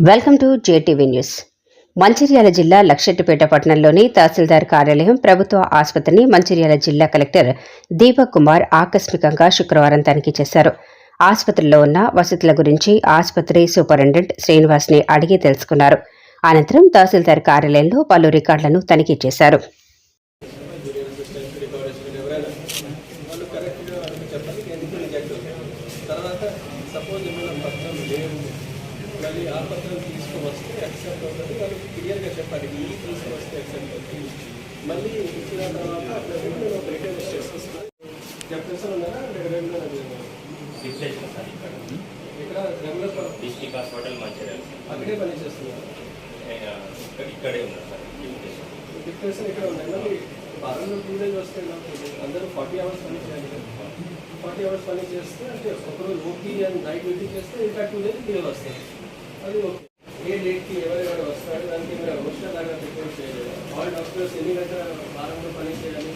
Welcome to JTV news. Mancherial జిల్లా లక్షెట్టిపేట పట్టణంలోని తహసీల్దార్ కార్యాలయం, ప్రభుత్వ ఆసుపత్రిని మంచిర్యాల జిల్లా కలెక్టర్ దీపక్ కుమార్ ఆకస్మికంగా శుక్రవారం తనిఖీ చేశారు. ఆసుపత్రిలో ఉన్న వసతుల గురించి ఆసుపత్రి సూపరింటెండెంట్ శ్రీనివాస్ని అడిగి తెలుసుకున్నారు. అనంతరం తహసీల్దార్ కార్యాలయంలో పలు రికార్డులను తనిఖీ చేశారు. మళ్ళీ ఆ పత్రం తీసుకువస్తే యాక్సెప్ట్ అవుతుంది. వాళ్ళు క్లియర్గా చెప్పాలి ఈ తీసుకువస్తే యాక్సెప్ట్ అవుతుంది. మళ్ళీ ఇచ్చిన తర్వాత అట్లా నేను ఒక రిటర్న్ చేస్తాను. కెప్టెన్సన్ ఉన్నారా రెగ్యులర్ ఇక్కడ రెగ్యులర్ డిస్ట్రిక్ట్ హాస్పిటల్ మంచిర్యాల అక్కడే పనిచేస్తున్నారు. ఇక్కడే ఉన్నారు సార్. డిప్రెషన్ ఇక్కడ ఉన్నాయి. మళ్ళీ వారంలో 2 days వస్తే అందరూ 40 hours పని చేయాలి. 40 hours పని చేస్తే అంటే ఒకరోజు ఓపీ అండ్ నైట్ డ్యూటీ చేస్తే ఇంకా 2 days లీవ్ వస్తాయి. అది ఓకే. ఏ డేట్కి ఎవరెవరు వస్తాడు దానికి మీరు రోస్టర్ లాగా ప్రిపేర్ చేయలేదు. ఆల్ డాక్టర్స్ ఎన్ని గంటల వారంలో పని చేయాలి.